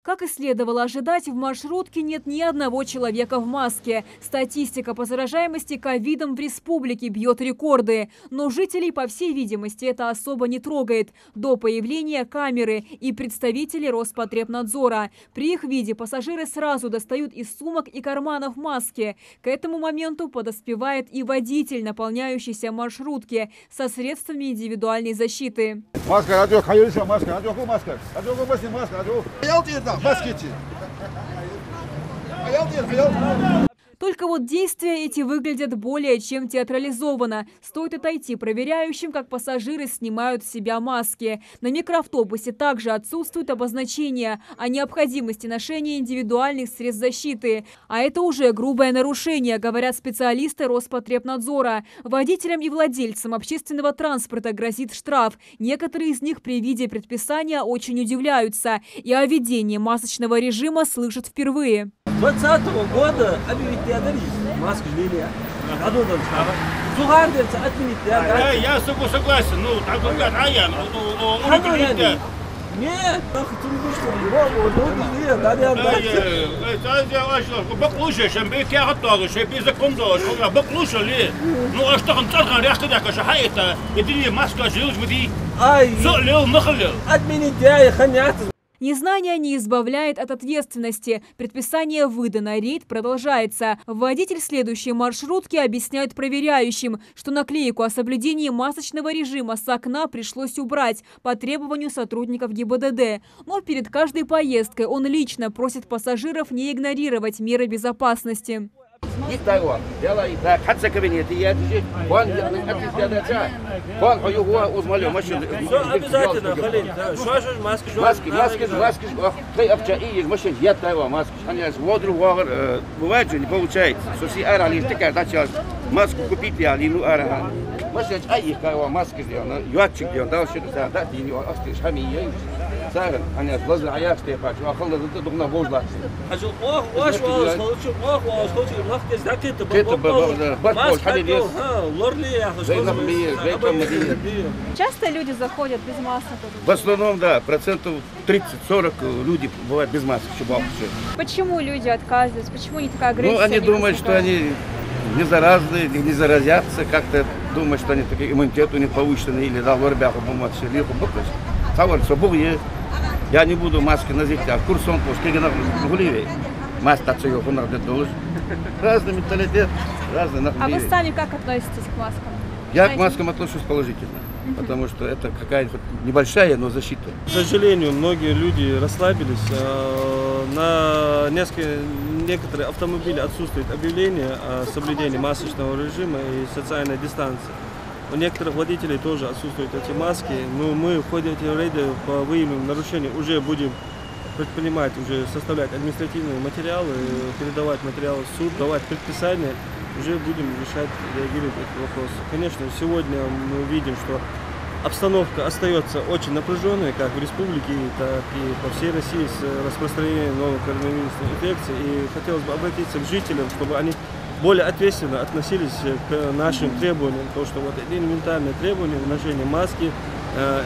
Как и следовало ожидать, в маршрутке нет ни одного человека в маске. Статистика по заражаемости ковидом в республике бьет рекорды. Но жителей, по всей видимости, это особо не трогает. До появления камеры и представителей Роспотребнадзора. При их виде пассажиры сразу достают из сумок и карманов маски. К этому моменту подоспевает и водитель, наполняющийся маршрутки со средствами индивидуальной защиты. Маска, маска. Только вот действия эти выглядят более чем театрализованно. Стоит отойти проверяющим, как пассажиры снимают с себя маски. На микроавтобусе также отсутствует обозначение о необходимости ношения индивидуальных средств защиты. А это уже грубое нарушение, говорят специалисты Роспотребнадзора. Водителям и владельцам общественного транспорта грозит штраф. Некоторые из них при виде предписания очень удивляются и о введении масочного режима слышат впервые. 2020 года маску ждали. Я с тобой согласен. Ну, так говорят, нет, Незнание не избавляет от ответственности. Предписание выдано, рейд продолжается. Водитель следующей маршрутки объясняет проверяющим, что наклейку о соблюдении масочного режима с окна пришлось убрать по требованию сотрудников ГИБДД. Но перед каждой поездкой он лично просит пассажиров не игнорировать меры безопасности. Бывает же, не получается. Маску купить, маски сделаны, юатчик сделан, дал что-то, да, и не سهل أنا لازم عياش تبعك وأخلص ضد ضمن بوجلة. أجل واش Часто люди заходят без масок? В основном, да, процентов 30-40 люди бывают без масок. Почему люди отказываются? Почему не такая агрессия? Ну, они думают, что они не заразны, не заразятся, как-то думают, что они такие иммунитет у них повышенный, или да, ребята бумать, или я не буду маски носить, а курсом пускай на гуливе. Маска цею разный менталитет, разный. А вы сами как относитесь к маскам? Я к маскам отношусь положительно, потому что это какая-то небольшая, но защита. К сожалению, многие люди расслабились. На некоторые автомобили отсутствует объявление о соблюдении масочного режима и социальной дистанции. У некоторых водителей тоже отсутствуют эти маски, но мы в ходе этих рейдов по выявленным нарушениям уже будем предпринимать, уже составлять административные материалы, передавать материалы в суд, давать предписания, уже будем решать, реагировать на этот вопрос. Конечно, сегодня мы видим, что обстановка остается очень напряженной, как в республике, так и по всей России с распространением новой коронавирусной инфекции. И хотелось бы обратиться к жителям, чтобы они более ответственно относились к нашим требованиям, то что вот элементарные требования, ношение маски,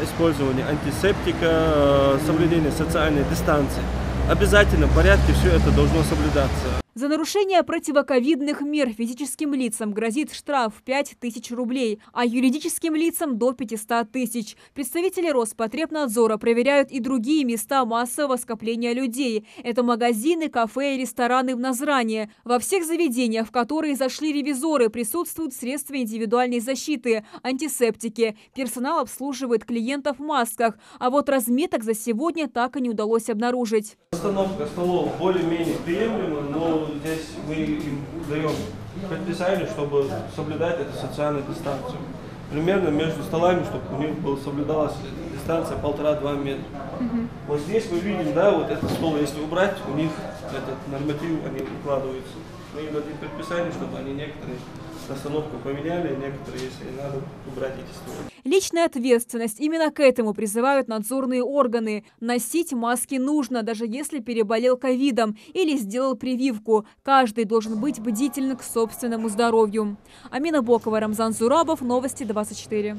использование антисептика, соблюдение социальной дистанции. Обязательно в порядке все это должно соблюдаться. За нарушение противоковидных мер физическим лицам грозит штраф 5000 рублей, а юридическим лицам до 500 тысяч. Представители Роспотребнадзора проверяют и другие места массового скопления людей. Это магазины, кафе и рестораны в Назране. Во всех заведениях, в которые зашли ревизоры, присутствуют средства индивидуальной защиты, антисептики. Персонал обслуживает клиентов в масках, а вот разметок за сегодня так и не удалось обнаружить. Расстановка столов более-менее приемлема, но здесь мы им даем предписание, чтобы соблюдать эту социальную дистанцию. Примерно между столами, чтобы у них соблюдалась дистанция 1,5-2 метра. Вот здесь мы видим, да, вот этот стол, если убрать, у них этот норматив, они укладываются. Мы им дадим предписание, чтобы они некоторые расстановку поменяли, некоторые, если надо, убрать эти стулья. Личная ответственность. Именно к этому призывают надзорные органы. Носить маски нужно, даже если переболел ковидом или сделал прививку. Каждый должен быть бдителен к собственному здоровью. Амина Бокова, Рамзан Зурабов, Новости 24.